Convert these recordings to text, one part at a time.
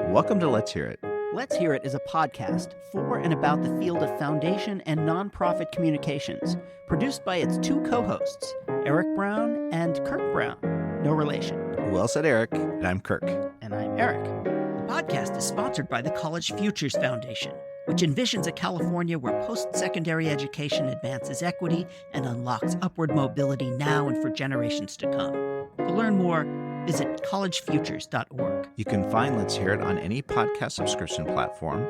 Welcome to Let's Hear It. Let's Hear It is a podcast for and about the field of foundation and nonprofit communications, produced by its two co-hosts, Eric Brown and Kirk Brown. No relation. Well said, Eric. And I'm Kirk. And I'm Eric. The podcast is sponsored by the College Futures Foundation, which envisions a California where post-secondary education advances equity and unlocks upward mobility now and for generations to come. To learn more, visit collegefutures.org. You can find Let's Hear It on any podcast subscription platform.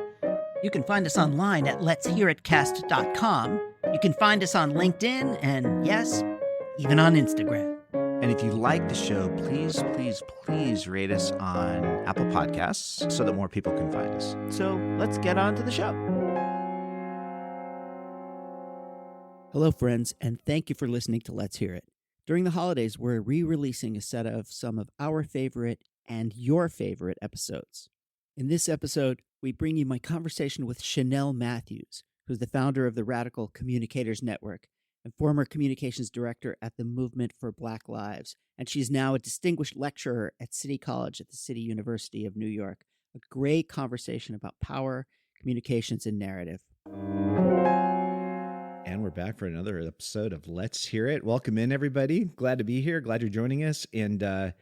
You can find us online at letshearitcast.com. You can find us on LinkedIn and, yes, even on Instagram. And if you like the show, please rate us on Apple Podcasts so that more people can find us. So let's get on to the show. Hello, friends, and thank you for listening to Let's Hear It. During the holidays, we're re-releasing a set of some of our favorite and your favorite episodes. In this episode, we bring you my conversation with Shanelle Matthews, who's the founder of the Radical Communicators Network and former communications director at the Movement for Black Lives. And she's now a distinguished lecturer at City College at the City University of New York. A great conversation about power, communications, and narrative. And we're back for another episode of Let's Hear It. Welcome in, everybody. Glad to be here. Glad you're joining us. And the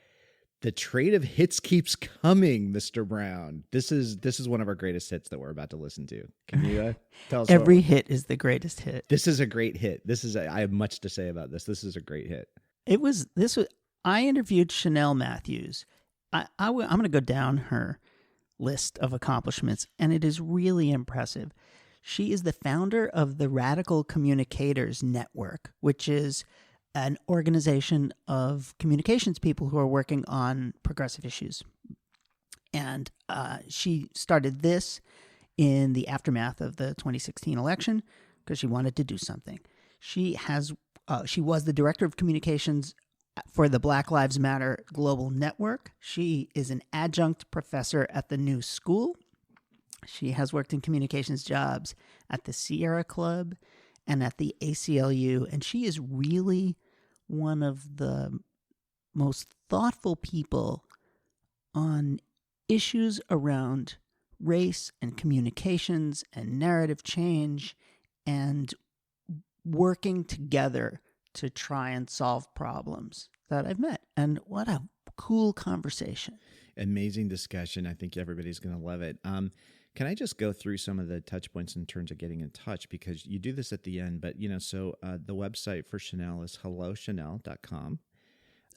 trade of hits keeps coming, Mr. Brown. This is one of our greatest hits that we're about to listen to. Can you tell us? Every hit is the greatest hit. This is a great hit. I have much to say about this. This is a great hit. I interviewed Shanelle Matthews. I'm going to go down her list of accomplishments, and it is really impressive. She is the founder of the Radical Communicators Network, which is an organization of communications people who are working on progressive issues. And she started this in the aftermath of the 2016 election because she wanted to do something. She was the director of communications for the Black Lives Matter Global Network. She is an adjunct professor at the New School. She has worked in communications jobs at the Sierra Club and at the ACLU, and she is really one of the most thoughtful people on issues around race and communications and narrative change and working together to try and solve problems that I've met. And what a cool conversation. Amazing discussion. I think everybody's going to love it. Can I just go through some of the touch points in terms of getting in touch? Because you do this at the end, but the website for Shanelle is helloshanelle.com.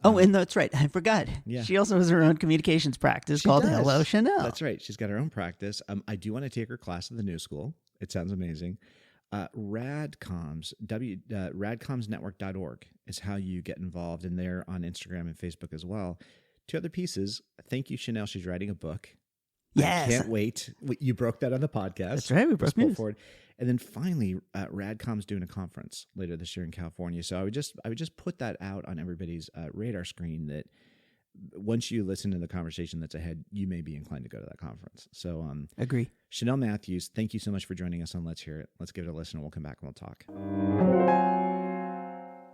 Oh, and that's right. I forgot. Yeah. She also has her own communications practice called Hello Shanelle. That's right. She's got her own practice. I do want to take her class at the New School. It sounds amazing. Radcoms, radcomsnetwork.org is how you get involved, and they're on Instagram and Facebook as well. Two other pieces. Thank you, Shanelle. She's writing a book. Yes. I can't wait. You broke that on the podcast. That's right. We broke news. Forward. And then finally, Radcom's doing a conference later this year in California. So I would just put that out on everybody's radar screen that once you listen to the conversation that's ahead, you may be inclined to go to that conference. So agree. Shanelle Matthews, thank you so much for joining us on Let's Hear It. Let's give it a listen and we'll come back and we'll talk.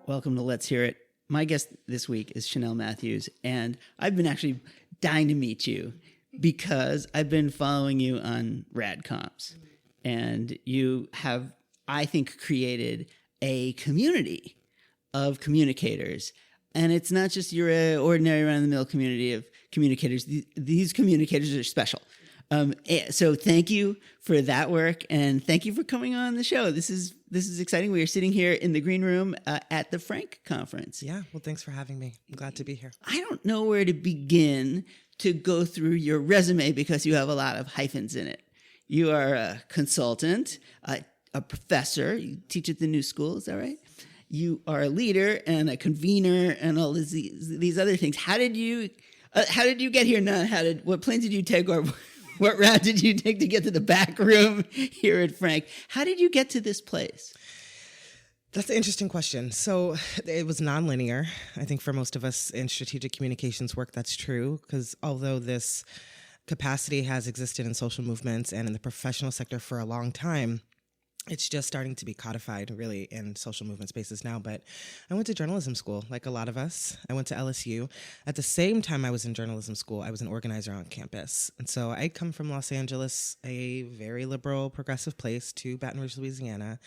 Welcome to Let's Hear It. My guest this week is Shanelle Matthews, and I've been actually dying to meet you because I've been following you on Radcoms, and you have, I think, created a community of communicators. And it's not just your ordinary run-of-the-mill community of communicators. These communicators are special. So thank you for that work, and thank you for coming on the show. This is exciting. We are sitting here in the green room at the Frank conference. Yeah, well, thanks for having me. I'm glad to be here. I don't know where to begin to go through your resume because you have a lot of hyphens in it. You are a consultant, a professor. You teach at the New School, is that right? You are a leader and a convener and all these other things. How did you get here? What planes did you take, or what route did you take to get to the back room here at Frank? How did you get to this place? That's an interesting question. So it was nonlinear. I think for most of us in strategic communications work, that's true, because although this capacity has existed in social movements and in the professional sector for a long time, It's just starting to be codified really in social movement spaces now. But I went to journalism school, like a lot of us. I went to LSU. At the same time I was in journalism school, I was an organizer on campus. And so I come from Los Angeles, a very liberal, progressive place, to Baton Rouge, Louisiana,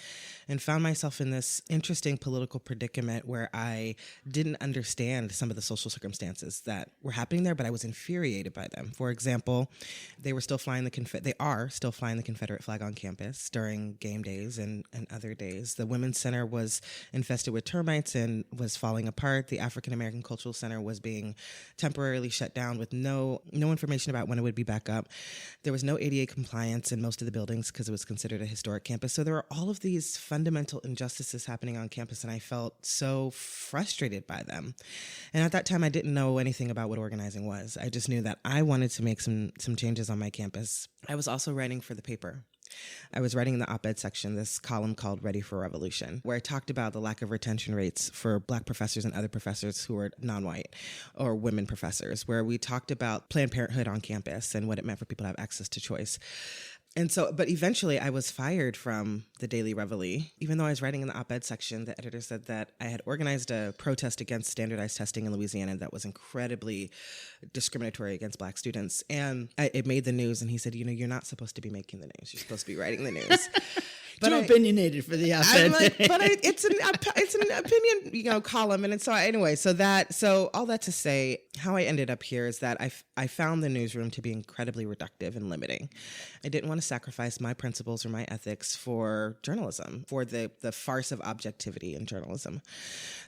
and found myself in this interesting political predicament where I didn't understand some of the social circumstances that were happening there, but I was infuriated by them. For example, they are still flying the Confederate flag on campus during game days and other days. The Women's Center was infested with termites and was falling apart. The African American Cultural Center was being temporarily shut down with no information about when it would be back up. There was no ADA compliance in most of the buildings because it was considered a historic campus. So there were all of these fundamental injustices happening on campus, and I felt so frustrated by them. And at that time, I didn't know anything about what organizing was. I just knew that I wanted to make some changes on my campus. I was also writing for the paper. I was writing in the op-ed section this column called Ready for Revolution, where I talked about the lack of retention rates for Black professors and other professors who were non-white or women professors, where we talked about Planned Parenthood on campus and what it meant for people to have access to choice. And so, but eventually I was fired from the Daily Reveille. Even though I was writing in the op-ed section, the editor said that I had organized a protest against standardized testing in Louisiana that was incredibly discriminatory against Black students. And it made the news, and he said, you're not supposed to be making the news. You're supposed to be writing the news. Too opinionated for the op-ed. I'm like, but it's an opinion, column, and so all that to say, how I ended up here is that I found the newsroom to be incredibly reductive and limiting. I didn't want to sacrifice my principles or my ethics for journalism, for the farce of objectivity in journalism.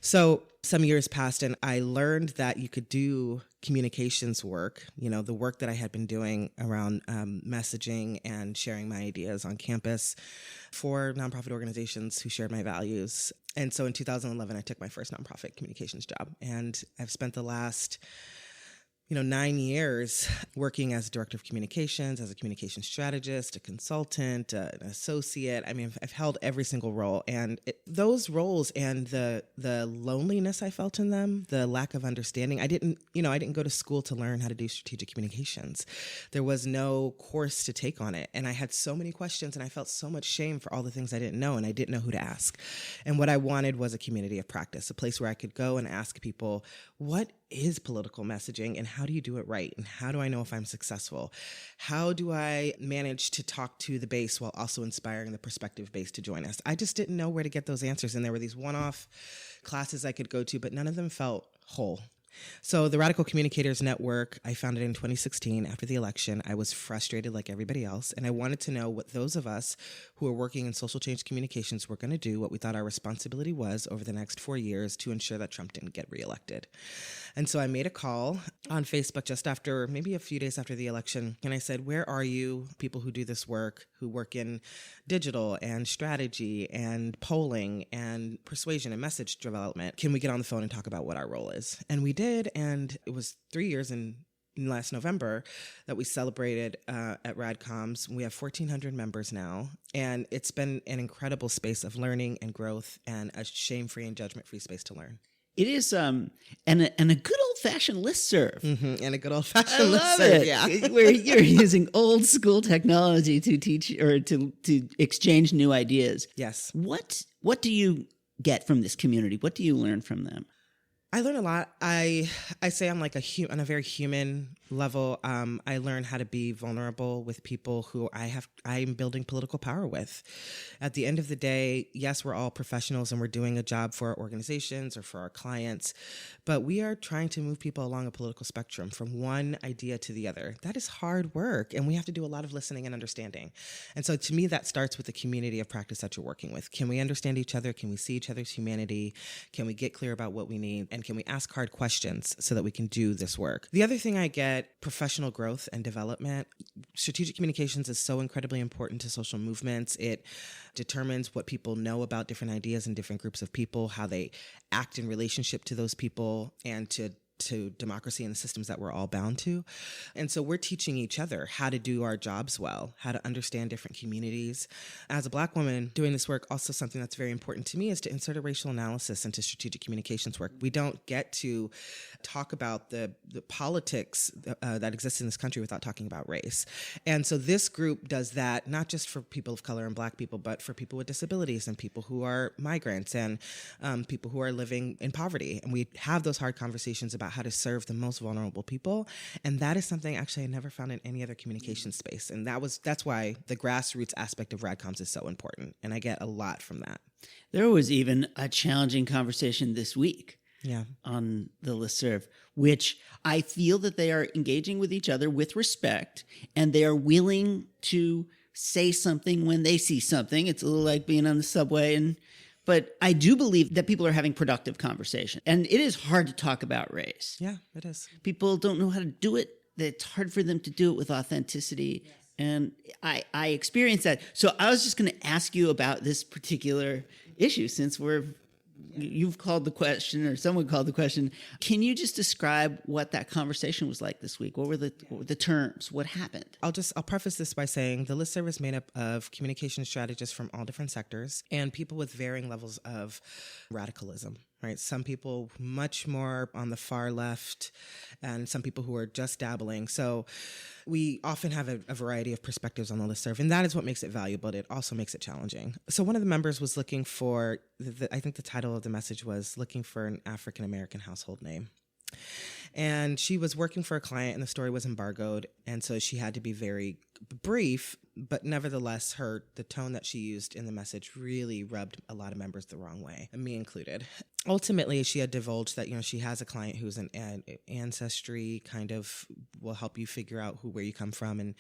So some years passed, and I learned that you could do communications work, the work that I had been doing around messaging and sharing my ideas on campus for nonprofit organizations who shared my values. And so in 2011, I took my first nonprofit communications job, and I've spent the last 9 years working as a director of communications, as a communication strategist, a consultant, an associate. I mean, I've held every single role, and those roles and the loneliness I felt in them, the lack of understanding. I didn't go to school to learn how to do strategic communications. There was no course to take on it, and I had so many questions, and I felt so much shame for all the things I didn't know, and I didn't know who to ask. And what I wanted was a community of practice, a place where I could go and ask people, what is political messaging, and how do you do it right? And how do I know if I'm successful? How do I manage to talk to the base while also inspiring the prospective base to join us? I just didn't know where to get those answers. And there were these one-off classes I could go to, but none of them felt whole. So the Radical Communicators Network, I founded in 2016 after the election. I was frustrated like everybody else, and I wanted to know what those of us who are working in social change communications were going to do, what we thought our responsibility was over the next 4 years to ensure that Trump didn't get reelected. And so I made a call on Facebook just after, maybe a few days after the election, and I said, where are you, people who do this work, who work in digital and strategy and polling and persuasion and message development? Can we get on the phone and talk about what our role is? And we did, and it was 3 years in last November that we celebrated at Radcoms. We have 1,400 members now, and it's been an incredible space of learning and growth and a shame-free and judgment-free space to learn. It is, and a good old-fashioned listserv. Mm-hmm. And a good old-fashioned listserv, yeah. Where you're using old-school technology to teach or to exchange new ideas. Yes. What do you get from this community? What do you learn from them? I learn a lot. I say I'm like on a very human level. I learn how to be vulnerable with people who I'm building political power with. At the end of the day, yes, we're all professionals and we're doing a job for our organizations or for our clients, but we are trying to move people along a political spectrum from one idea to the other. That is hard work, and we have to do a lot of listening and understanding. And so to me, that starts with the community of practice that you're working with. Can we understand each other? Can we see each other's humanity? Can we get clear about what we need? And can we ask hard questions so that we can do this work? The other thing I get, professional growth and development. Strategic communications is so incredibly important to social movements. It determines what people know about different ideas and different groups of people, how they act in relationship to those people, and to to democracy and the systems that we're all bound to. And so we're teaching each other how to do our jobs well, how to understand different communities. As a Black woman doing this work, also something that's very important to me is to insert a racial analysis into strategic communications work. We don't get to talk about the politics that exists in this country without talking about race. And so this group does that, not just for people of color and Black people, but for people with disabilities and people who are migrants and people who are living in poverty. And we have those hard conversations about how to serve the most vulnerable people. And that is something actually I never found in any other communication space. And that's why the grassroots aspect of Radcoms is so important. And I get a lot from that. There was even a challenging conversation this week on the listserv, which I feel that they are engaging with each other with respect, and they are willing to say something when they see something. It's a little like being on the subway, but I do believe that people are having productive conversation. And it is hard to talk about race. Yeah, it is. People don't know how to do it. It's hard for them to do it with authenticity. Yes. And I experienced that. So I was just going to ask you about this particular issue since you've called the question, or someone called the question. Can you just describe what that conversation was like this week? What were the terms? What happened? I'll preface this by saying the listserv is made up of communication strategists from all different sectors and people with varying levels of radicalism. Right. Some people much more on the far left and some people who are just dabbling. So we often have a variety of perspectives on the listserv, and that is what makes it valuable. It also makes it challenging. So one of the members was looking for, I think the title of the message was looking for an African-American household name. And she was working for a client and the story was embargoed. And so she had to be very brief, but nevertheless, the tone that she used in the message really rubbed a lot of members the wrong way, and me included. Ultimately, she had divulged that, she has a client who's an ancestry kind of will help you figure out where you come from. And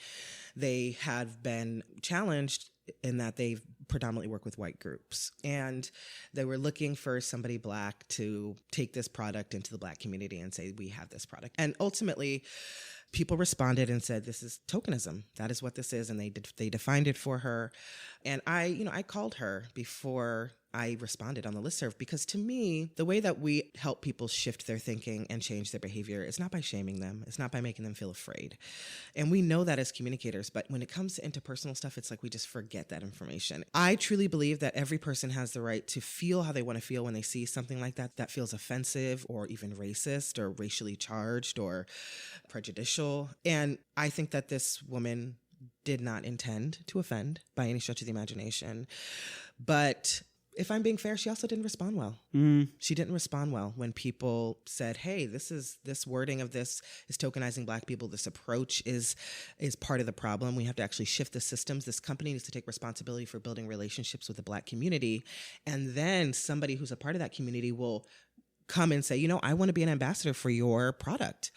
they have been challenged in that they predominantly work with white groups. And they were looking for somebody Black to take this product into the Black community and say, we have this product. And ultimately, people responded and said, this is tokenism. That is what this is. And they defined it for her. And I called her before I responded on the listserv, because to me, the way that we help people shift their thinking and change their behavior is not by shaming them. It's not by making them feel afraid. And we know that as communicators, but when it comes to interpersonal stuff, it's like we just forget that information. I truly believe that every person has the right to feel how they want to feel when they see something like that feels offensive or even racist or racially charged or prejudicial. And I think that this woman did not intend to offend by any stretch of the imagination. But if I'm being fair, she also didn't respond well. She didn't respond well when people said, hey, this wording of this is tokenizing Black people. This approach is part of the problem. We have to actually shift the systems. This company needs to take responsibility for building relationships with the Black community. And then somebody who's a part of that community will come and say, I want to be an ambassador for your product.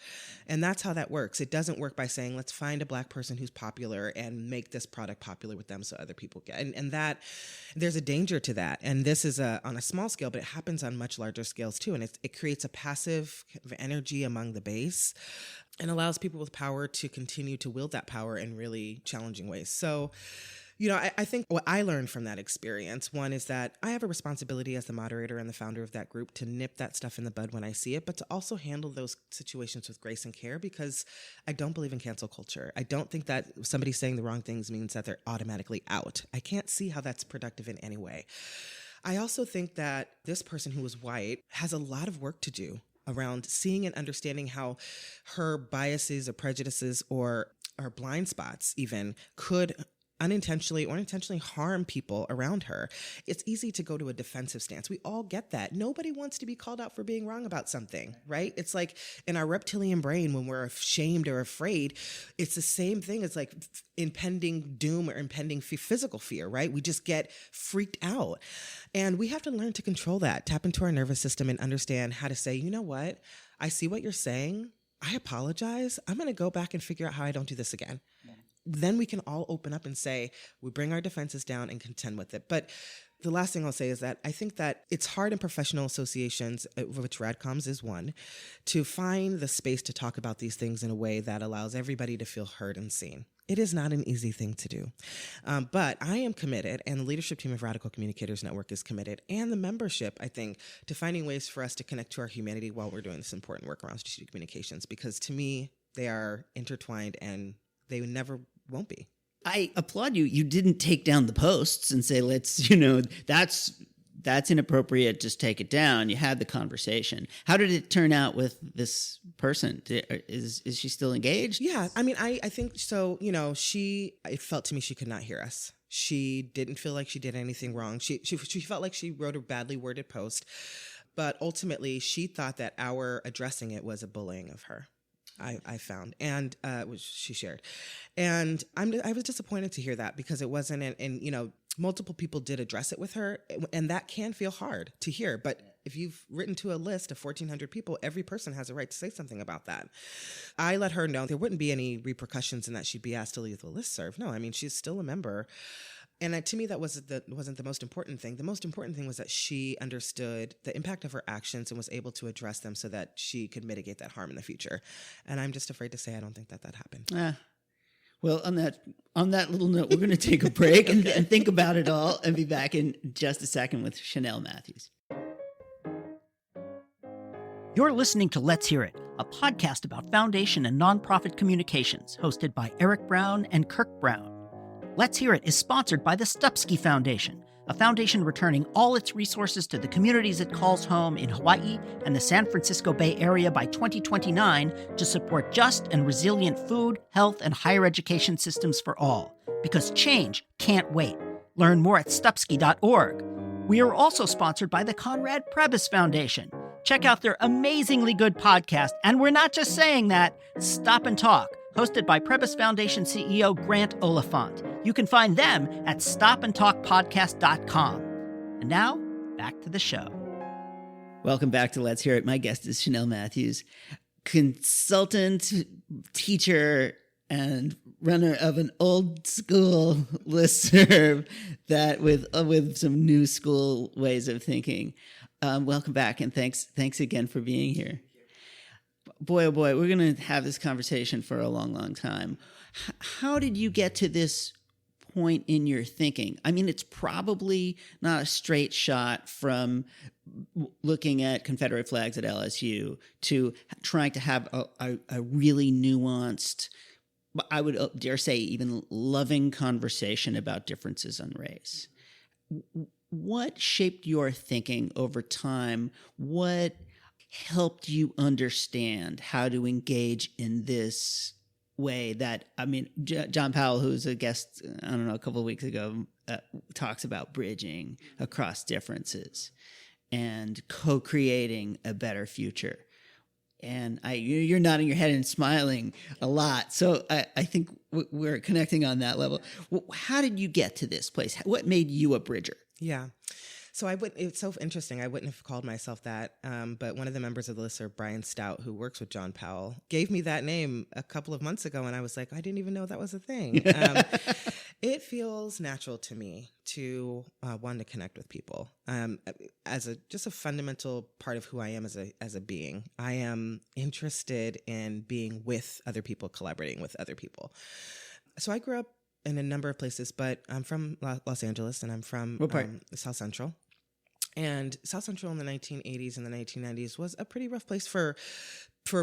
And that's how that works. It doesn't work by saying, let's find a Black person who's popular and make this product popular with them so other people get. And that there's a danger to that. And this is on a small scale, but it happens on much larger scales too. And it creates a passive kind of energy among the base and allows people with power to continue to wield that power in really challenging ways. So I think what I learned from that experience, one is that I have a responsibility as the moderator and the founder of that group to nip that stuff in the bud when I see it, but to also handle those situations with grace and care, because I don't believe in cancel culture. I don't think that somebody saying the wrong things means that they're automatically out. I can't see how that's productive in any way. I also think that this person who was white has a lot of work to do around seeing and understanding how her biases or prejudices or blind spots even could unintentionally or intentionally harm people around her. It's easy to go to a defensive stance. We all get that. Nobody wants to be called out for being wrong about something, right? It's like in our reptilian brain, when we're ashamed or afraid, it's the same thing. It's like impending doom or impending physical fear, right? We just get freaked out. And we have to learn to control that, tap into our nervous system and understand how to say, you know what? I see what you're saying. I apologize. I'm going to go back and figure out how I don't do this again. Then we can all open up and say, we bring our defenses down and contend with it. But the last thing I'll say is that I think that it's hard in professional associations, of which Radcoms is one, to find the space to talk about these things in a way that allows everybody to feel heard and seen. It is not an easy thing to do. But I am committed, and the leadership team of Radical Communicators Network is committed, and the membership, I think, to finding ways for us to connect to our humanity while we're doing this important work around strategic communications, because to me, they are intertwined and they never won't be. I applaud you. You didn't take down the posts and say, let's, that's inappropriate, just take it down. You had the conversation. How did it turn out with this person? Is she still engaged? Yeah, I mean, I think so. It felt to me she could not hear us. She didn't feel like she did anything wrong. She felt like she wrote a badly worded post, but ultimately she thought that our addressing it was a bullying of her. I found, and which she shared, and I was disappointed to hear that, because it wasn't, and multiple people did address it with her, and that can feel hard to hear. But if you've written to a list of 1,400 people, every person has a right to say something about that. I let her know there wouldn't be any repercussions and that she'd be asked to leave the listserv. No, I mean, she's still a member. And to me, that wasn't the most important thing. The most important thing was that she understood the impact of her actions and was able to address them so that she could mitigate that harm in the future. And I'm just afraid to say I don't think that happened. Well, on that little note, we're going to take a break and think about it all, and be back in just a second with Shanelle Matthews. You're listening to Let's Hear It, a podcast about foundation and nonprofit communications, hosted by Eric Brown and Kirk Brown. Let's Hear It is sponsored by the Stupski Foundation, a foundation returning all its resources to the communities it calls home in Hawaii and the San Francisco Bay Area by 2029 to support just and resilient food, health, and higher education systems for all. Because change can't wait. Learn more at stupski.org. We are also sponsored by the Conrad Prebys Foundation. Check out their amazingly good podcast, and we're not just saying that, Stop and Talk, hosted by Prebys Foundation CEO Grant Oliphant. You can find them at stopandtalkpodcast.com. And now, back to the show. Welcome back to Let's Hear It. My guest is Shanelle Matthews, consultant, teacher, and runner of an old school listserv that with some new school ways of thinking. Welcome back, and thanks again for being here. Boy, oh boy, we're going to have this conversation for a long, long time. How did you get to this point in your thinking? I mean, it's probably not a straight shot from looking at Confederate flags at LSU to trying to have a really nuanced, I would dare say even loving conversation about differences on race. What shaped your thinking over time? What helped you understand how to engage in this way that, I mean, John Powell, who's a guest, I don't know, a couple of weeks ago, talks about bridging across differences and co-creating a better future. And you're nodding your head and smiling a lot. So I think we're connecting on that level. How did you get to this place? What made you a bridger? Yeah. So it's so interesting. I wouldn't have called myself that, but one of the members of the listserv, Brian Stout, who works with John Powell, gave me that name a couple of months ago, and I was like, I didn't even know that was a thing. It feels natural to me to want to connect with people as just a fundamental part of who I am as a being. I am interested in being with other people, collaborating with other people. So I grew up in a number of places, but I'm from Los Angeles, and I'm from South Central. And South Central in the 1980s and the 1990s was a pretty rough place for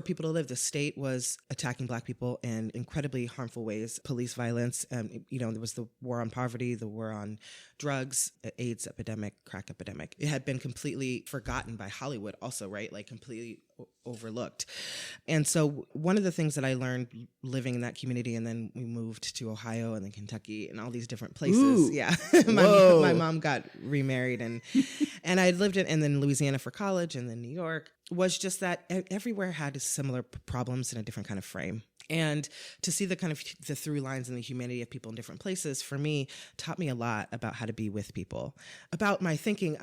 people to live. The state was attacking Black people in incredibly harmful ways. Police violence, there was the war on poverty, the war on drugs, AIDS epidemic, crack epidemic. It had been completely forgotten by Hollywood also, right? Like completely overlooked. And so one of the things that I learned living in that community, and then we moved to Ohio and then Kentucky and all these different places. Ooh. Yeah. my mom got remarried and I lived and then Louisiana for college and then New York, was just that everywhere had similar problems in a different kind of frame. And to see the kind of the through lines and the humanity of people in different places, for me, taught me a lot about how to be with people. About my thinking,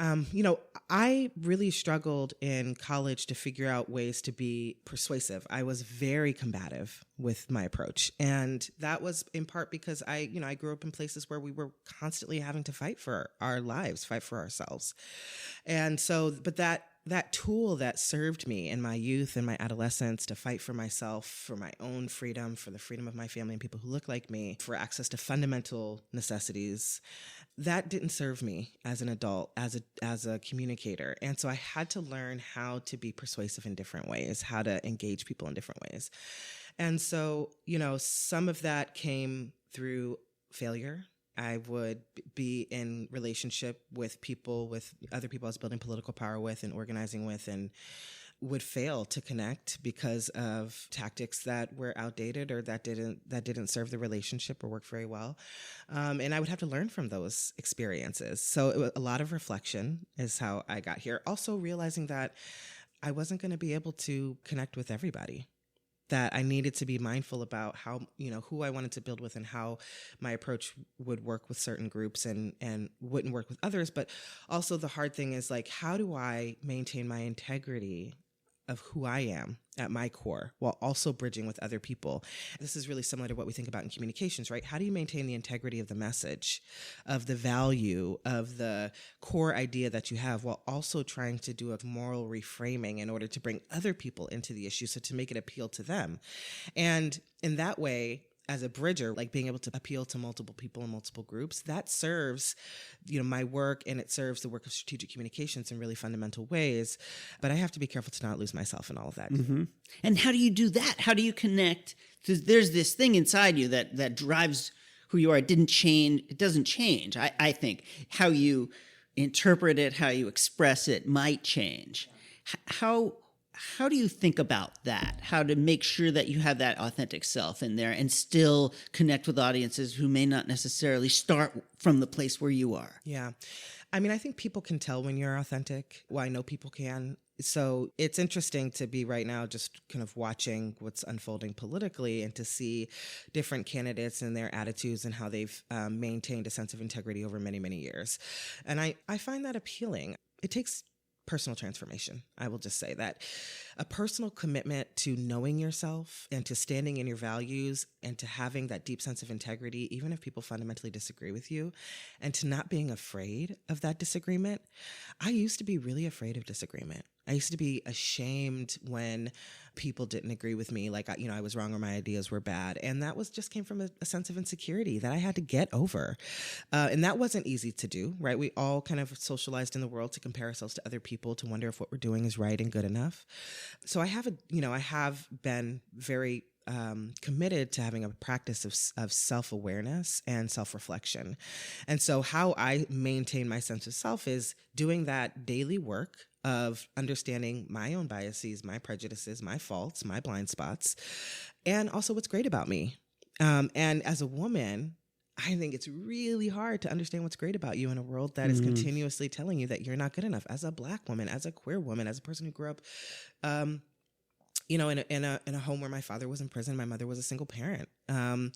I really struggled in college to figure out ways to be persuasive. I was very combative with my approach. And that was in part because I grew up in places where we were constantly having to fight for our lives, fight for ourselves. And so, but that tool that served me in my youth and my adolescence to fight for myself, for my own freedom, for the freedom of my family and people who look like me, for access to fundamental necessities, that didn't serve me as an adult, as a communicator. And so I had to learn how to be persuasive in different ways, how to engage people in different ways. And so, some of that came through failure. I would be in relationship with other people I was building political power with and organizing with, and would fail to connect because of tactics that were outdated or that didn't serve the relationship or work very well. And I would have to learn from those experiences. So it was a lot of reflection is how I got here. Also realizing that I wasn't going to be able to connect with everybody, that I needed to be mindful about how, who I wanted to build with and how my approach would work with certain groups and wouldn't work with others. But also the hard thing is, like, how do I maintain my integrity of who I am at my core while also bridging with other people? This is really similar to what we think about in communications, right? How do you maintain the integrity of the message, of the value, of the core idea that you have, while also trying to do a moral reframing in order to bring other people into the issue, so to make it appeal to them? And in that way, as a bridger, like being able to appeal to multiple people and multiple groups, that serves, my work, and it serves the work of strategic communications in really fundamental ways. But I have to be careful to not lose myself in all of that. Mm-hmm. And how do you do that? How do you connect? Because there's this thing inside you that drives who you are. It didn't change. It doesn't change. I think how you interpret it, how you express it might change. How do you think about that? How to make sure that you have that authentic self in there and still connect with audiences who may not necessarily start from the place where you are? Yeah. I mean, I think people can tell when you're authentic. Well, I know people can. So it's interesting to be right now just kind of watching what's unfolding politically and to see different candidates and their attitudes and how they've maintained a sense of integrity over many, many years. And I find that appealing. It takes personal transformation. I will just say that a personal commitment to knowing yourself and to standing in your values and to having that deep sense of integrity, even if people fundamentally disagree with you, and to not being afraid of that disagreement. I used to be really afraid of disagreement. I used to be ashamed when people didn't agree with me, like, I was wrong or my ideas were bad. And that just came from a sense of insecurity that I had to get over. And that wasn't easy to do, right? We all kind of socialized in the world to compare ourselves to other people, to wonder if what we're doing is right and good enough. So I have been very committed to having a practice of self-awareness and self-reflection. And so how I maintain my sense of self is doing that daily work of understanding my own biases, my prejudices, my faults, my blind spots, and also what's great about me. And as a woman, I think it's really hard to understand what's great about you in a world that is continuously telling you that you're not good enough. As a Black woman, as a queer woman, as a person who grew up, in a home where my father was in prison, my mother was a single parent, and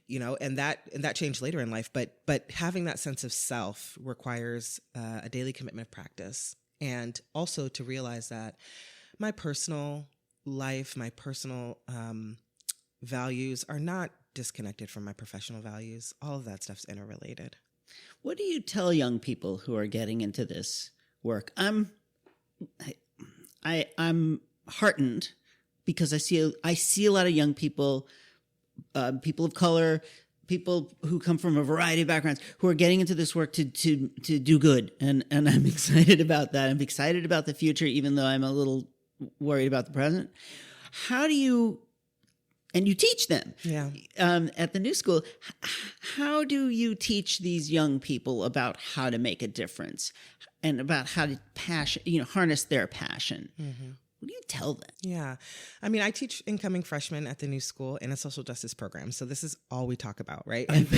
that changed later in life. But having that sense of self requires a daily commitment of practice, and also to realize that my personal life, my personal values are not disconnected from my professional values. All of that stuff's interrelated. What do you tell young people who are getting into this work? I'm heartened because I see a lot of young people, people of color, people who come from a variety of backgrounds who are getting into this work to do good. And I'm excited about that. I'm excited about the future, even though I'm a little worried about the present. And you teach them at the New School. How do you teach these young people about how to make a difference and about how to harness their passion? Mm-hmm. What do you tell them? Yeah. I mean, I teach incoming freshmen at the new school in a social justice program. So this is all we talk about, right? And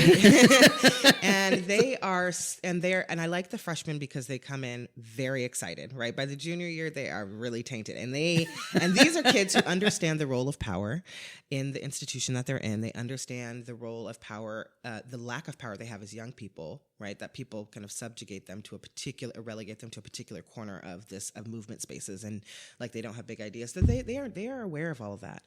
I like the freshmen because they come in very excited, right? By the junior year, they are really tainted. And these are kids who understand the role of power in the institution that they're in. They understand the role of power, the lack of power they have as young people, right? That people kind of subjugate them to relegate them to a particular corner of movement spaces, and like they don't have big ideas. That they are aware of all of that,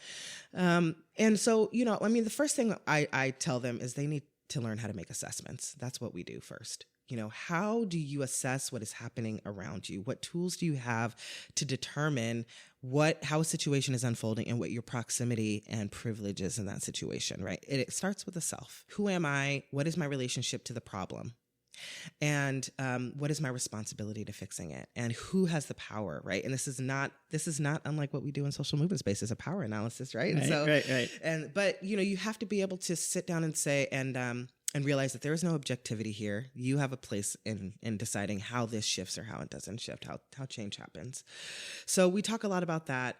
and so I mean, the first thing I tell them is they need to learn how to make assessments. That's what we do first. How do you assess what is happening around you? What tools do you have to determine how a situation is unfolding and what your proximity and privilege is in that situation, right? It starts with the self. Who am I? What is my relationship to the problem? And what is my responsibility to fixing it? And who has the power, right? And this is not unlike what we do in social movement spaces, a power analysis, right? Right. But you have to be able to sit down and say and realize that there is no objectivity here. You have a place in deciding how this shifts or how it doesn't shift, how change happens. So we talk a lot about that.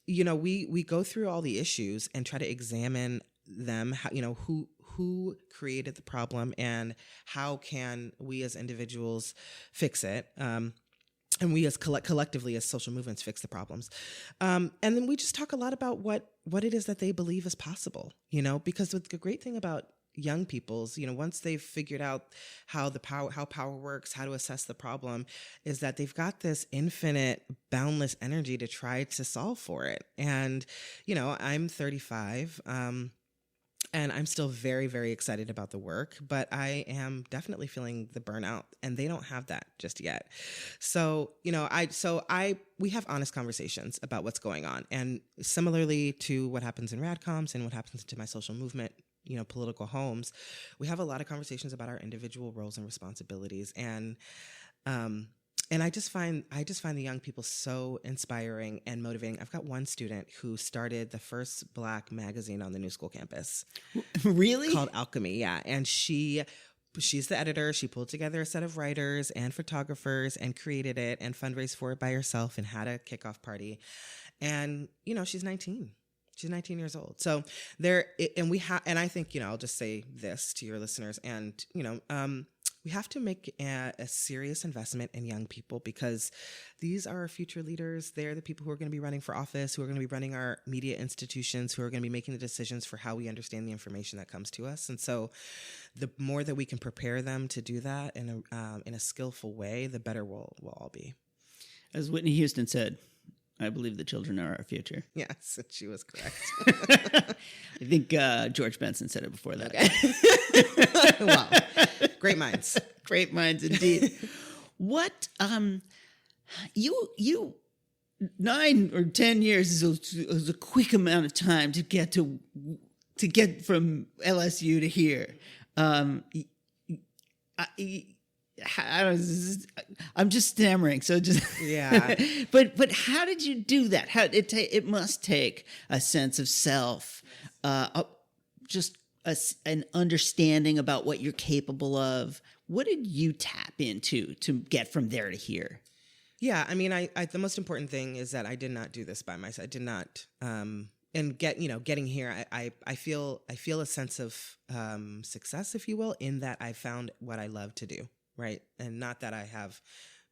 We go through all the issues and try to examine them, who created the problem and how can we as individuals fix it. And we as collectively as social movements fix the problems. And then we just talk a lot about what it is that they believe is possible, because the great thing about young people's, once they've figured out how power works, how to assess the problem, is that they've got this infinite, boundless energy to try to solve for it. And, I'm 35, and I'm still very, very excited about the work, but I am definitely feeling the burnout, and they don't have that just yet. So, we have honest conversations about what's going on. And similarly to what happens in Radcoms and what happens to my social movement, political homes, we have a lot of conversations about our individual roles and responsibilities. And I just find the young people so inspiring and motivating. I've got one student who started the first Black magazine on the new school campus. Really? Called Alchemy, yeah. And she's the editor. She pulled together a set of writers and photographers and created it and fundraised for it by herself and had a kickoff party. And, she's 19. She's 19 years old. So and I think, I'll just say this to your listeners, and, we have to make a serious investment in young people, because these are our future leaders. They're the people who are going to be running for office, who are going to be running our media institutions, who are going to be making the decisions for how we understand the information that comes to us. And so the more that we can prepare them to do that in a skillful way, the better we'll all be. As Whitney Houston said, I believe the children are our future. Yes, she was correct. I think George Benson said it before that. Okay. Wow. Great minds. Great minds indeed. What, you 9 or 10 years is a quick amount of time to get from LSU to here. I'm just stammering, so just yeah. But how did you do that? It must take a sense of self, just an understanding about what you're capable of. What did you tap into to get from there to here? Yeah, I mean, I the most important thing is that I did not do this by myself. I did not. And getting here, I feel a sense of success, if you will, in that I found what I love to do. Right. And not that I have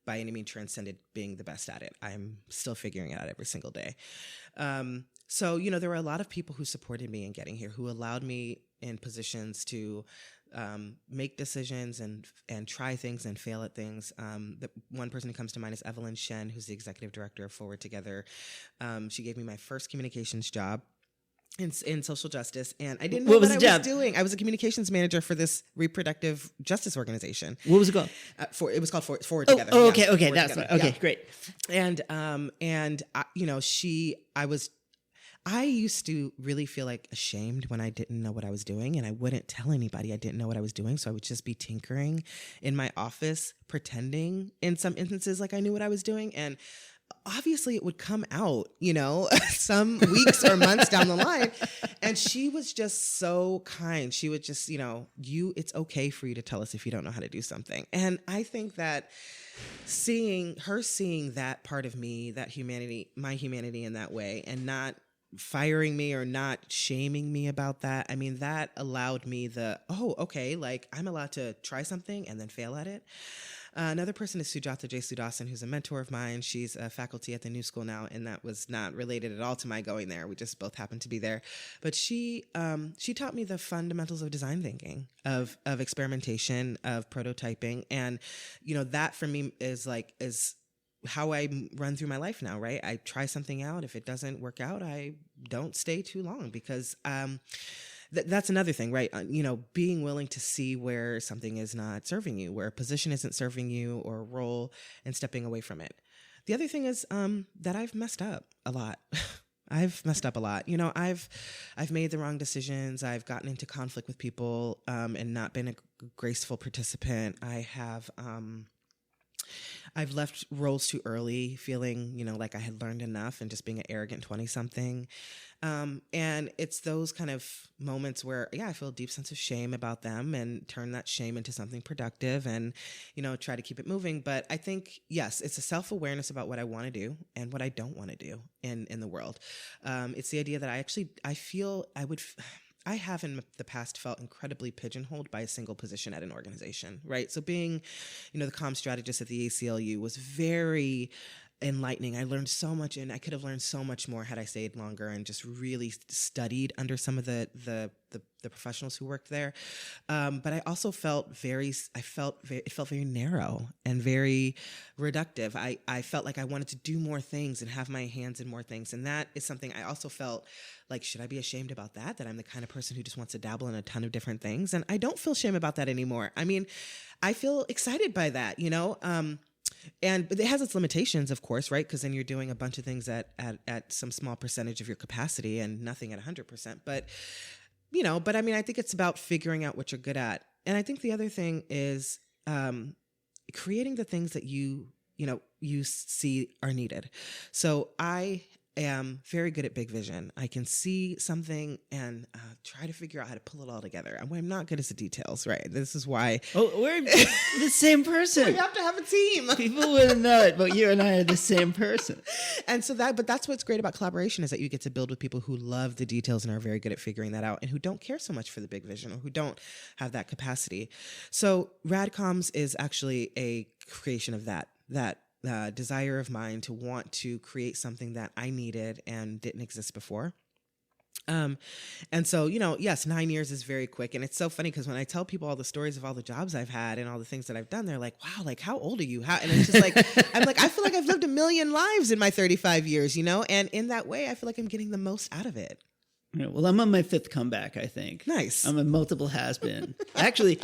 by any means transcended being the best at it. I'm still figuring it out every single day. So, there were a lot of people who supported me in getting here, who allowed me in positions to make decisions and try things and fail at things. The one person who comes to mind is Evelyn Shen, who's the executive director of Forward Together. She gave me my first communications job in social justice, and I didn't know what I was doing. I was a communications manager for this reproductive justice organization. What was it called? It was called Forward Together. Oh, okay, that's right. Okay, great. And I used to really feel like ashamed when I didn't know what I was doing, and I wouldn't tell anybody I didn't know what I was doing. So I would just be tinkering in my office, pretending in some instances like I knew what I was doing. And obviously it would come out, some weeks or months down the line. And she was just so kind. She would just, it's okay for you to tell us if you don't know how to do something. And I think that seeing that part of me, that humanity, my humanity in that way, and not firing me or not shaming me about that, I mean, that allowed me okay, like I'm allowed to try something and then fail at it. Another person is Sujata J. Sudasan, who's a mentor of mine. She's a faculty at the New School now, and that was not related at all to my going there. We just both happened to be there. But she taught me the fundamentals of design thinking, of experimentation, of prototyping, and that for me is how I run through my life now, right? I try something out. If it doesn't work out, I don't stay too long, because that's another thing, right? Being willing to see where something is not serving you, where a position isn't serving you or a role, and stepping away from it. The other thing is that I've messed up a lot. I've messed up a lot. I've made the wrong decisions. I've gotten into conflict with people and not been a graceful participant. I've left roles too early, feeling, like I had learned enough, and just being an arrogant 20-something. And it's those kind of moments where, I feel a deep sense of shame about them, and turn that shame into something productive, and, try to keep it moving. But I think, yes, it's a self-awareness about what I want to do and what I don't want to do in the world. It's the idea that I have in the past felt incredibly pigeonholed by a single position at an organization, right? So being, the comm strategist at the ACLU was very enlightening. I learned so much, and I could have learned so much more had I stayed longer and just really studied under some of the professionals who worked there. But I also felt it felt very narrow and very reductive. I felt like I wanted to do more things and have my hands in more things. And that is something I also felt like, should I be ashamed about that I'm the kind of person who just wants to dabble in a ton of different things? And I don't feel shame about that anymore. I mean, I feel excited by that, but it has its limitations, of course, right? Because then you're doing a bunch of things at some small percentage of your capacity and nothing at 100%. But, but I mean, I think it's about figuring out what you're good at. And I think the other thing is creating the things that you see are needed. So I am very good at big vision. I can see something and try to figure out how to pull it all together. I'm not good at the details, right? This is why. Oh, we're the same person. We have to have a team. People wouldn't know it, but you and I are the same person. And so but that's what's great about collaboration, is that you get to build with people who love the details and are very good at figuring that out, and who don't care so much for the big vision, or who don't have that capacity. So Radcoms is actually a creation of that desire of mine to want to create something that I needed and didn't exist before. And so, yes, 9 years is very quick. And it's so funny because when I tell people all the stories of all the jobs I've had and all the things that I've done, they're like, wow, like, how old are you? And it's just like, I feel like I've lived a million lives in my 35 years, and in that way, I feel like I'm getting the most out of it. Yeah, well, I'm on my 5th comeback, I think. Nice. I'm a multiple has-been. Actually,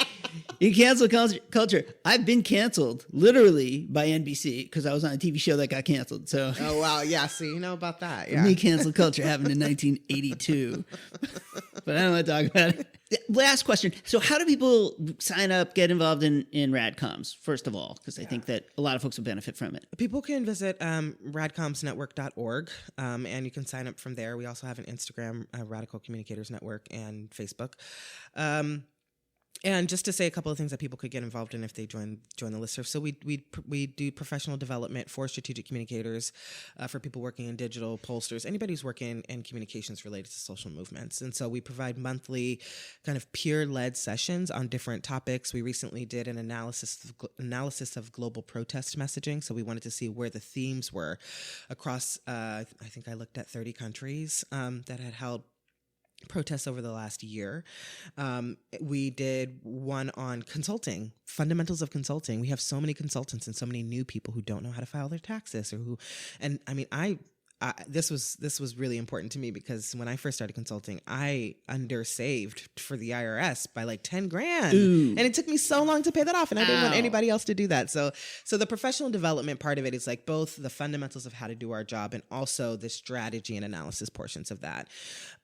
in cancel culture, I've been canceled literally by NBC because I was on a TV show that got canceled. So, oh wow, yeah. So you know about that. Yeah. For me, cancel culture happened in 1982, but I don't want to talk about it. Last question. So how do people sign up, get involved in Radcoms, first of all? Because I think that a lot of folks will benefit from it. People can visit radcomsnetwork.org, and you can sign up from there. We also have an Instagram, Radical Communicators Network, and Facebook. And just to say a couple of things that people could get involved in if they join the listserv. So we do professional development for strategic communicators, for people working in digital, pollsters, anybody who's working in communications related to social movements. And so we provide monthly kind of peer-led sessions on different topics. We recently did an analysis of global protest messaging. So we wanted to see where the themes were across, I think I looked at 30 countries that had held protests over the last year. We did one on consulting, fundamentals of consulting. We have so many consultants and so many new people who don't know how to file their taxes, or who, and I mean, this was really important to me because when I first started consulting, I undersaved for the IRS by like 10 grand. Ooh. And it took me so long to pay that off. And I didn't want Ow. anybody else to do that. So the professional development part of it is like both the fundamentals of how to do our job and also the strategy and analysis portions of that.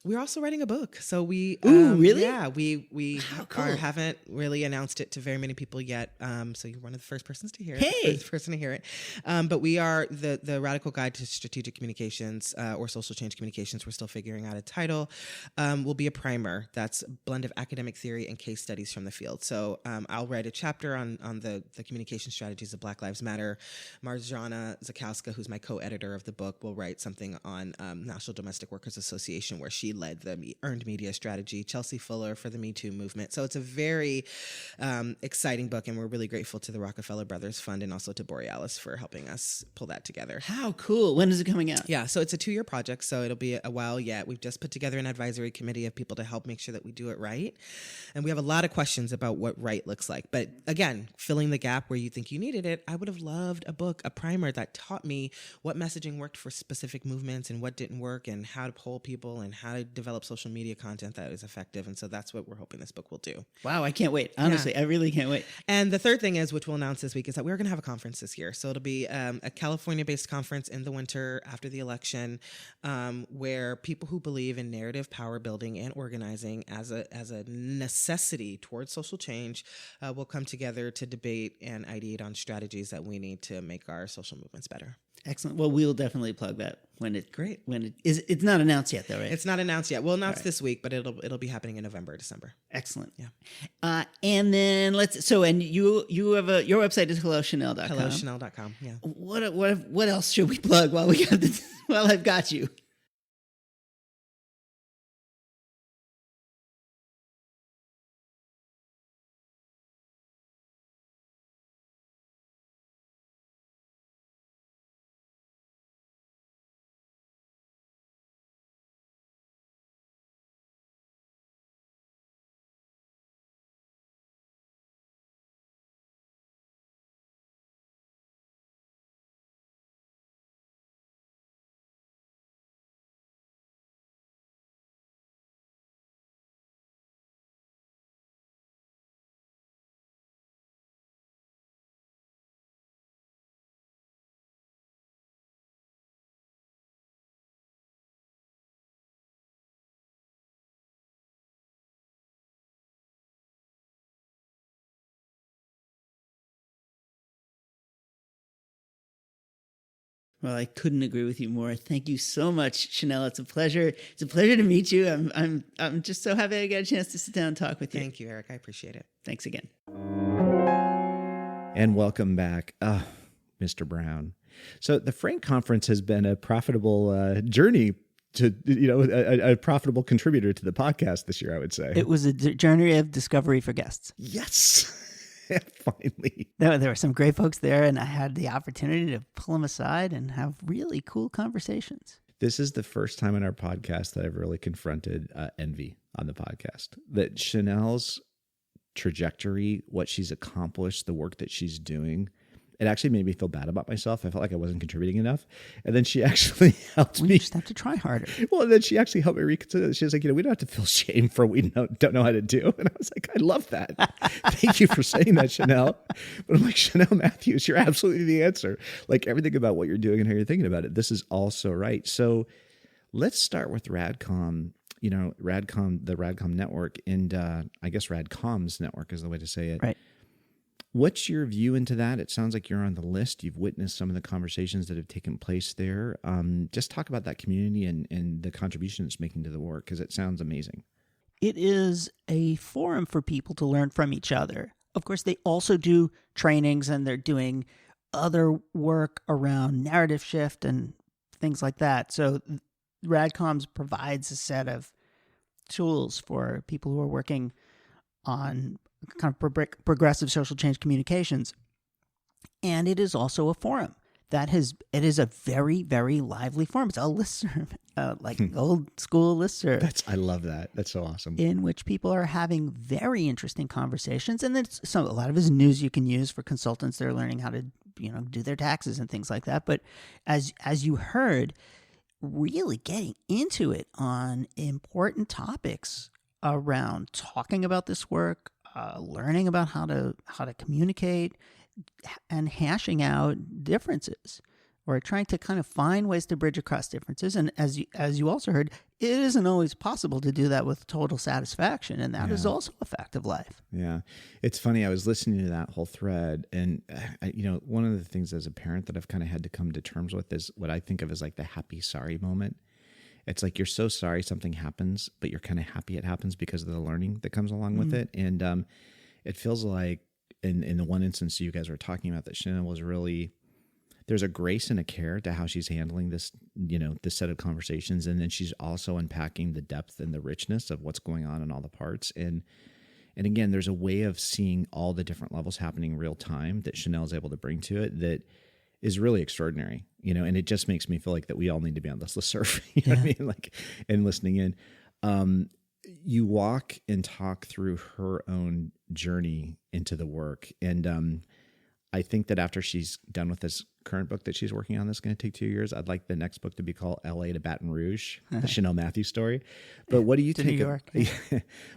We're also writing a book. So we, Ooh, really? Yeah, we cool. haven't really announced it to very many people yet. So you're one of the first persons to hear it. Hey. First person to hear it. But we are the Radical Guide to Strategic Communications or Social Change Communications. We're still figuring out a title. Will be a primer that's a blend of academic theory and case studies from the field. So I'll write a chapter on the communication strategies of Black Lives Matter. Marjana Zakowska, who's my co-editor of the book, will write something on National Domestic Workers Association, where she led the earned media strategy. Chelsea Fuller for the Me Too movement. So it's a very exciting book, and we're really grateful to the Rockefeller Brothers Fund and also to Borealis for helping us pull that together. How cool. When is it coming out? Yeah, so it's a 2-year project, so it'll be a while yet. We've just put together an advisory committee of people to help make sure that we do it right. And we have a lot of questions about what right looks like. But again, filling the gap where you think you needed it, I would have loved a book, a primer that taught me what messaging worked for specific movements and what didn't work and how to poll people and how to develop social media content that was effective. And so that's what we're hoping this book will do. Wow, I can't wait. Honestly, I really can't wait. And the third thing is, which we'll announce this week, is that we're going to have a conference this year. So it'll be a California-based conference in the winter after the election, where people who believe in narrative power building and organizing as a necessity towards social change will come together to debate and ideate on strategies that we need to make our social movements better. Excellent. Well, we'll definitely plug that when it. Great. When it is. It's not announced yet, though, right? It's not announced yet. We'll announce this week, but it'll be happening in November, December. Excellent. Yeah. And then and you have your website is HelloChanelle.com. HelloChanelle.com. Yeah. What else should we plug while we got this? While I've got you. Well, I couldn't agree with you more. Thank you so much, Shanelle. It's a pleasure. It's a pleasure to meet you. I'm just so happy I got a chance to sit down and talk with you. Thank you, Eric. I appreciate it. Thanks again. And welcome back, Mr. Brown. So the Frank Conference has been a profitable journey to, a profitable contributor to the podcast this year, I would say. It was a journey of discovery for guests. Yes. Finally. There were some great folks there, and I had the opportunity to pull them aside and have really cool conversations. This is the first time in our podcast that I've really confronted envy on the podcast. That Shanelle's trajectory, what she's accomplished, the work that she's doing, it actually made me feel bad about myself. I felt like I wasn't contributing enough. And then she actually helped me. You just have to try harder. Well, and then she actually helped me reconsider. She was like, we don't have to feel shame for what we don't know how to do. And I was like, I love that. Thank you for saying that, Shanelle. But I'm like, Shanelle Matthews, you're absolutely the answer. Like everything about what you're doing and how you're thinking about it, this is also right. So let's start with Radcom. The Radcom network, and I guess Radcom's network is the way to say it. Right. What's your view into that? It sounds like you're on the list. You've witnessed some of the conversations that have taken place there. Just talk about that community and the contribution it's making to the work, because it sounds amazing. It is a forum for people to learn from each other. Of course, they also do trainings, and they're doing other work around narrative shift and things like that. So Radcoms provides a set of tools for people who are working on kind of progressive social change communications. And it is also a forum. It is a very, very lively forum. It's a listserv, like old school listserv. I love that. That's so awesome. In which people are having very interesting conversations. And then a lot of it is news you can use for consultants that are learning how to, do their taxes and things like that. But as you heard, really getting into it on important topics around talking about this work, learning about how to communicate, and hashing out differences, or trying to kind of find ways to bridge across differences. And as you also heard, it isn't always possible to do that with total satisfaction, and that is also a fact of life. Yeah. It's funny. I was listening to that whole thread, and one of the things as a parent that I've kind of had to come to terms with is what I think of as like the happy sorry moment. It's like you're so sorry something happens, but you're kind of happy it happens because of the learning that comes along with it. And it feels like in the one instance you guys were talking about, that Shanelle was really, there's a grace and a care to how she's handling this, this set of conversations. And then she's also unpacking the depth and the richness of what's going on in all the parts. And again, there's a way of seeing all the different levels happening in real time that Shanelle is able to bring to it that is really extraordinary, and it just makes me feel like that we all need to be on this listserv, know what I mean? Like, and listening in. You walk and talk through her own journey into the work. And I think that after she's done with this current book that she's working on, that's going to take 2 years, I'd like the next book to be called LA to Baton Rouge, the Shanelle Matthews story. But what do you take? New York.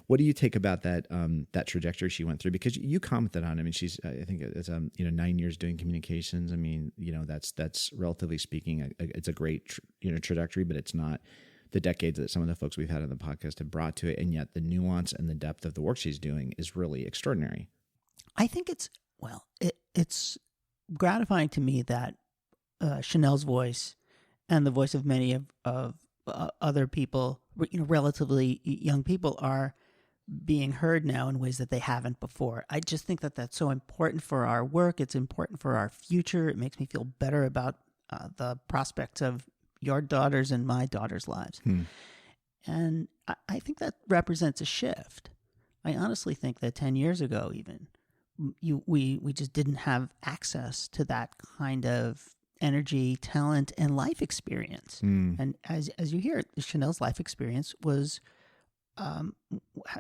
What do you take about that that trajectory she went through? Because you commented on it. I mean, she's, I think it's 9 years doing communications. I mean, that's relatively speaking, it's a great trajectory, but it's not the decades that some of the folks we've had on the podcast have brought to it. And yet the nuance and the depth of the work she's doing is really extraordinary. I think it's gratifying to me that Shanelle's voice and the voice of many of other people, relatively young people, are being heard now in ways that they haven't before. I just think that that's so important for our work. It's important for our future. It makes me feel better about the prospects of your daughters and my daughters' lives. And I think that represents a shift. I honestly think that 10 years ago even, we just didn't have access to that kind of energy, talent, and life experience. And as you hear, Shanelle's life experience was,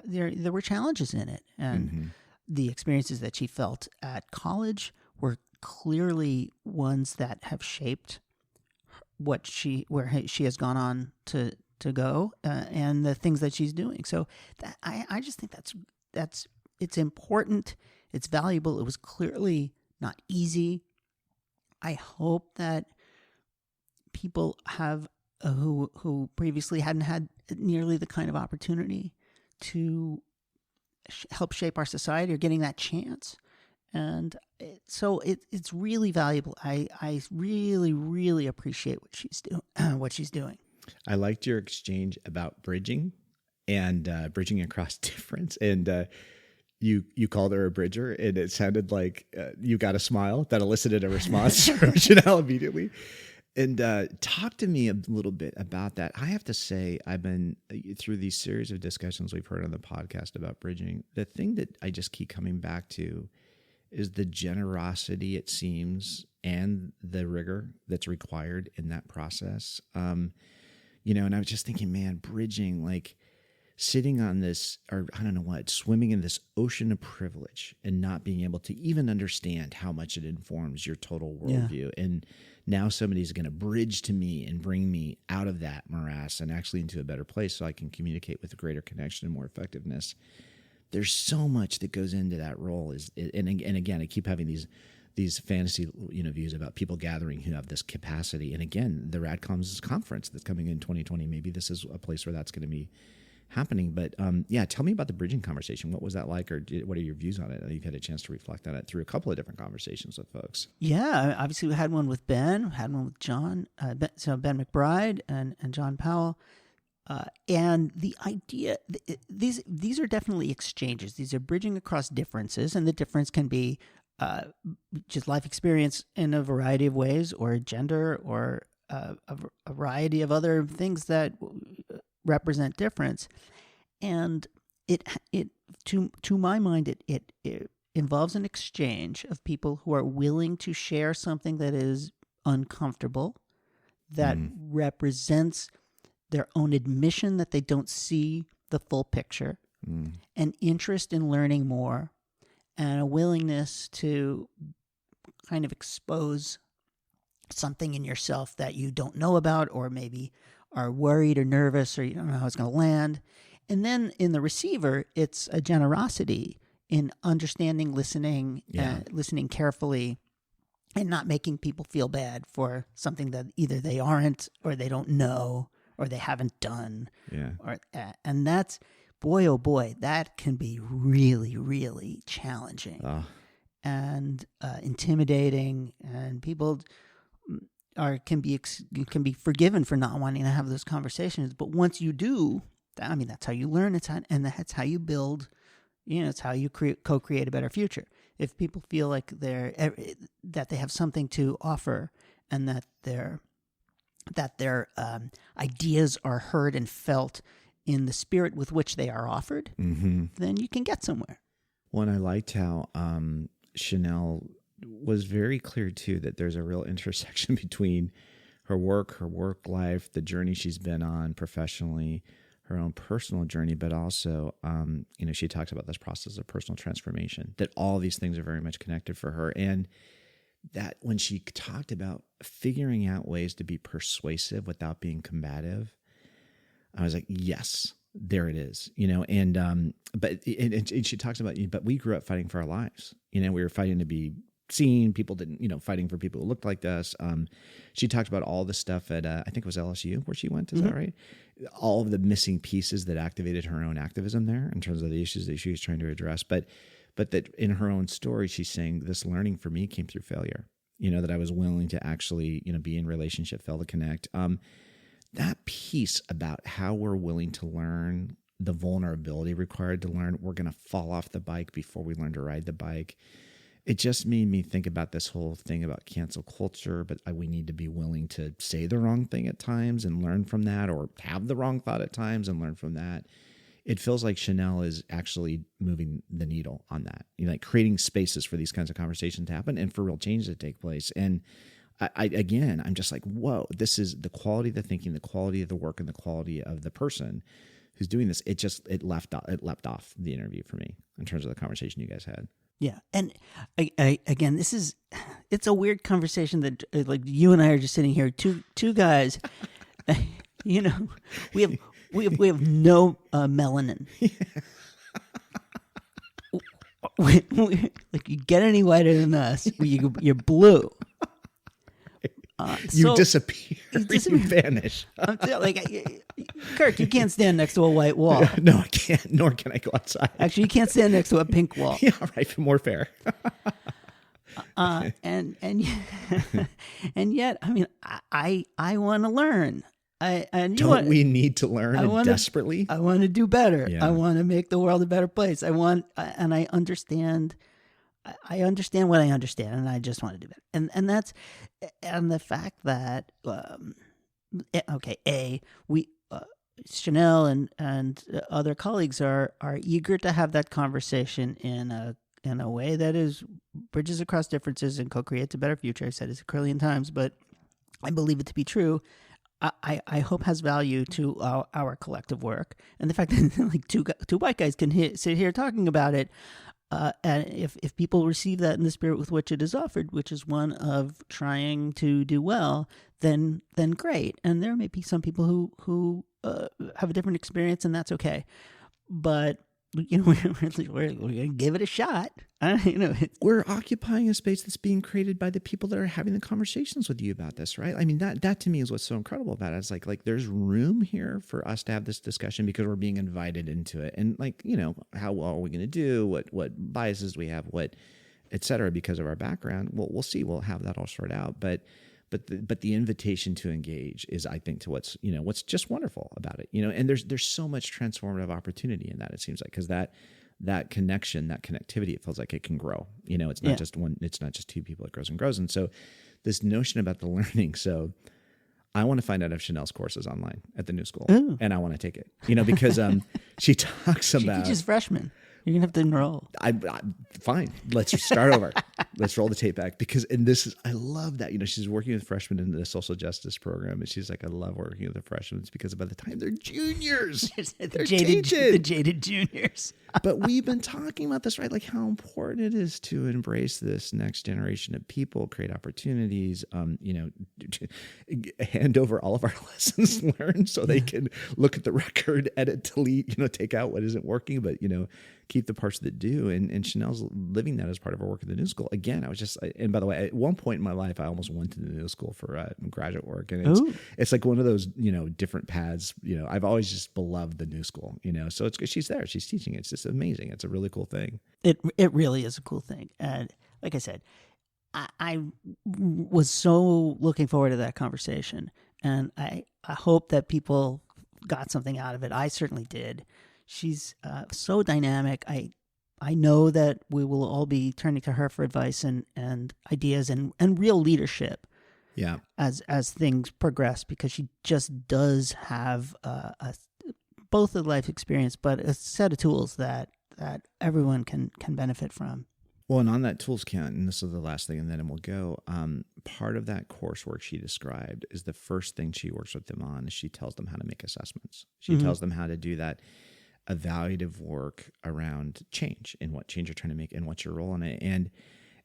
there were challenges in it. And the experiences that she felt at college were clearly ones that have shaped where she has gone on to go, and the things that she's doing. So I just think that's it's important. It's valuable. It was clearly not easy. I hope that people have who previously hadn't had nearly the kind of opportunity to help shape our society are getting that chance. And so it's really valuable. I really, really appreciate what she's doing. I liked your exchange about bridging and bridging across difference. And you called her a bridger, and it sounded like you got a smile that elicited a response from Shanelle immediately. And talk to me a little bit about that. I have to say, I've been through these series of discussions we've heard on the podcast about bridging. The thing that I just keep coming back to is the generosity, it seems, and the rigor that's required in that process. And I was just thinking, man, bridging, like sitting on this, or I don't know what, swimming in this ocean of privilege and not being able to even understand how much it informs your total worldview. Yeah. And now somebody's going to bridge to me and bring me out of that morass and actually into a better place so I can communicate with a greater connection and more effectiveness. There's so much that goes into that role. And again, I keep having these fantasy views about people gathering who have this capacity. And again, the RadComs conference that's coming in 2020, maybe this is a place where that's going to be happening. But tell me about the bridging conversation. What was that like, or what are your views on it? You've had a chance to reflect on it through a couple of different conversations with folks. Yeah, obviously we had one with Ben, we had one with John, Ben McBride and John Powell. And the idea, these are definitely exchanges. These are bridging across differences, and the difference can be just life experience in a variety of ways, or gender, or a variety of other things that represent difference. And it to my mind, it involves an exchange of people who are willing to share something that is uncomfortable, that represents their own admission that they don't see the full picture, an interest in learning more, and a willingness to kind of expose something in yourself that you don't know about, or maybe are worried or nervous, or you don't know how it's going to land. And then in the receiver, it's a generosity in understanding, listening, listening carefully, and not making people feel bad for something that either they aren't, or they don't know, or they haven't done. Yeah. And that's, boy, oh boy, that can be really, really challenging and intimidating, and people can be forgiven for not wanting to have those conversations. But once you do, I mean, that's how you learn. And that's how you build. It's how you co-create a better future. If people feel like that they have something to offer, and that their ideas are heard and felt in the spirit with which they are offered, then you can get somewhere. Well, and I liked how Shanelle was very clear too that there's a real intersection between her work life, the journey she's been on professionally, her own personal journey, but also, she talks about this process of personal transformation, that all these things are very much connected for her. And that when she talked about figuring out ways to be persuasive without being combative, I was like, yes, there it is, but she talks about, but we grew up fighting for our lives. We were fighting to be seen. People didn't, fighting for people who looked like us. She talked about all the stuff at, I think it was LSU where she went. Is that right? All of the missing pieces that activated her own activism there in terms of the issues that she was trying to address. But that in her own story, she's saying this learning for me came through failure, that I was willing to actually, be in relationship, fail to connect. That piece about how we're willing to learn, the vulnerability required to learn, we're going to fall off the bike before we learn to ride the bike. It just made me think about this whole thing about cancel culture, but we need to be willing to say the wrong thing at times and learn from that, or have the wrong thought at times and learn from that. It feels like Shanelle is actually moving the needle on that, like creating spaces for these kinds of conversations to happen and for real change to take place. And I'm just like, whoa, this is the quality of the thinking, the quality of the work, and the quality of the person who's doing this. It leapt off the interview for me in terms of the conversation you guys had. Yeah. And again, it's a weird conversation that like you and I are just sitting here, two guys, we have no melanin. Like, you get any whiter than us, you're blue. You disappear. You vanish. Kirk, you can't stand next to a white wall. No, I can't. Nor can I go outside. Actually, you can't stand next to a pink wall. Yeah, right. More fair. And yet, I mean, I want to learn. We need to learn desperately? I want to do better. Yeah. I want to make the world a better place. I understand. I understand what I understand, and I just want to do better. And the fact that Shanelle and other colleagues are eager to have that conversation in a way that is bridges across differences and co-creates a better future. I said it a trillion times, but I believe it to be true. I hope has value to our collective work, and the fact that like two white guys can sit here talking about it. And if people receive that in the spirit with which it is offered, which is one of trying to do well, then great. And there may be some people who have a different experience, and that's okay. But we're going to give it a shot. We're occupying a space that's being created by the people that are having the conversations with you about this, right? I mean, that to me is what's so incredible about it. It's like there's room here for us to have this discussion because we're being invited into it. And how well are we going to do? What biases we have? What, et cetera, because of our background? Well, we'll see. We'll have that all sorted out. But the invitation to engage is, I think, to what's just wonderful about it, and there's so much transformative opportunity in that. It seems like, because that connection, that connectivity, it feels like it can grow. It's not just one, it's not just two people, it grows and grows. And so this notion about the learning. So I want to find out if Shanelle's course is online at the new school. Ooh. And I want to take it, because she talks about. She teaches freshmen. You're going to have to enroll. Fine. Let's start over. Let's roll the tape back I love that. She's working with freshmen in the social justice program. And she's like, I love working with the freshmen because by the time they're juniors, they're the jaded juniors. But we've been talking about this, right? Like how important it is to embrace this next generation of people, create opportunities, hand over all of our lessons learned so they can look at the record, edit, delete, take out what isn't working, but, keep the parts that do. And Shanelle's living that as part of her work at the New School. Again, and by the way, at one point in my life, I almost went to the New School for graduate work. And it's like one of those, different paths, I've always just beloved the New School, so it's good. She's there, she's teaching. It's just amazing. It's a really cool thing. It really is a cool thing. And like I said, I was so looking forward to that conversation. And I hope that people got something out of it. I certainly did. She's so dynamic. I know that we will all be turning to her for advice and ideas and real leadership. Yeah. As things progress, because she just does have both a life experience, but a set of tools that everyone can benefit from. Well, and on that tools count, and this is the last thing, and then we'll go. Part of that coursework she described is the first thing she works with them on is she tells them how to make assessments. She tells them how to do that evaluative work around change and what change you're trying to make and what's your role in it. And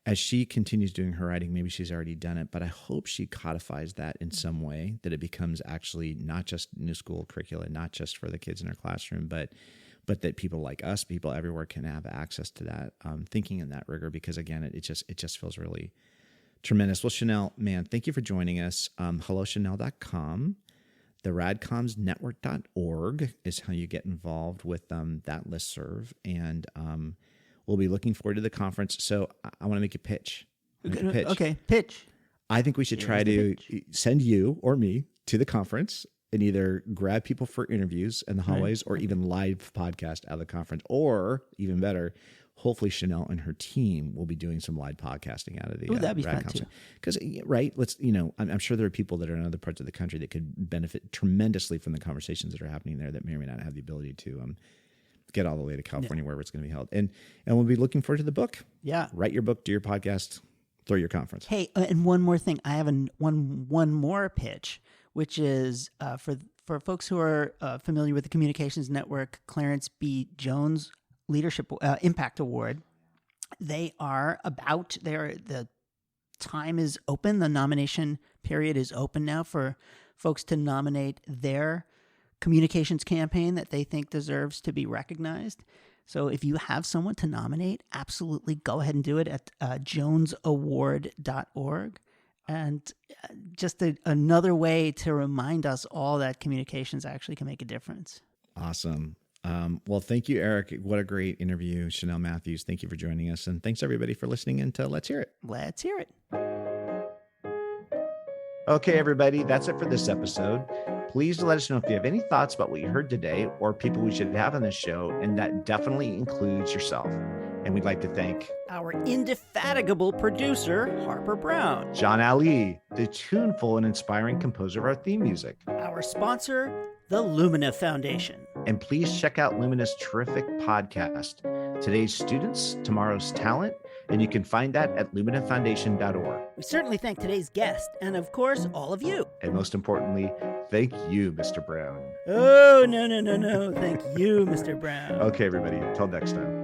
as she continues doing her writing, maybe she's already done it, but I hope she codifies that in some way, that it becomes actually not just New School curricula, not just for the kids in her classroom, but that people like us, people everywhere, can have access to that thinking in that rigor, because again, it just feels really tremendous. Well, Shanelle, man, thank you for joining us. HelloShanelle.com. The radcommsnetwork.org is how you get involved with that listserv. And we'll be looking forward to the conference. So I want to make a pitch. Okay, pitch. I think we should try to send you or me to the conference and either grab people for interviews in the hallways or even live podcast at the conference. Or even better, hopefully Shanelle and her team will be doing some live podcasting out of the that'd be fun too. Because I'm sure there are people that are in other parts of the country that could benefit tremendously from the conversations that are happening there that may or may not have the ability to get all the way to California, wherever it's going to be held. And we'll be looking forward to the book. Yeah. Write your book, do your podcast, throw your conference. Hey, and one more thing. I have one more pitch, which is for folks who are familiar with the Communications Network Clarence B. Jones Leadership Impact Award. The time is open. The nomination period is open now for folks to nominate their communications campaign that they think deserves to be recognized. So if you have someone to nominate, absolutely go ahead and do it at jonesaward.org. And just another way to remind us all that communications actually can make a difference. Awesome. Well, thank you, Eric. What a great interview. Shanelle Matthews, thank you for joining us. And thanks, everybody, for listening into Let's Hear It. Let's hear it. Okay, everybody, that's it for this episode. Please let us know if you have any thoughts about what you heard today or people we should have on this show, and that definitely includes yourself. And we'd like to thank our indefatigable producer, Harper Brown. John Ali, the tuneful and inspiring composer of our theme music. Our sponsor, the Lumina Foundation. And please check out Lumina's terrific podcast, Today's Students, Tomorrow's Talent, and you can find that at luminafoundation.org. We certainly thank today's guest, and of course, all of you. And most importantly, thank you, Mr. Brown. Oh, no. Thank you, Mr. Brown. Okay, everybody. Till next time.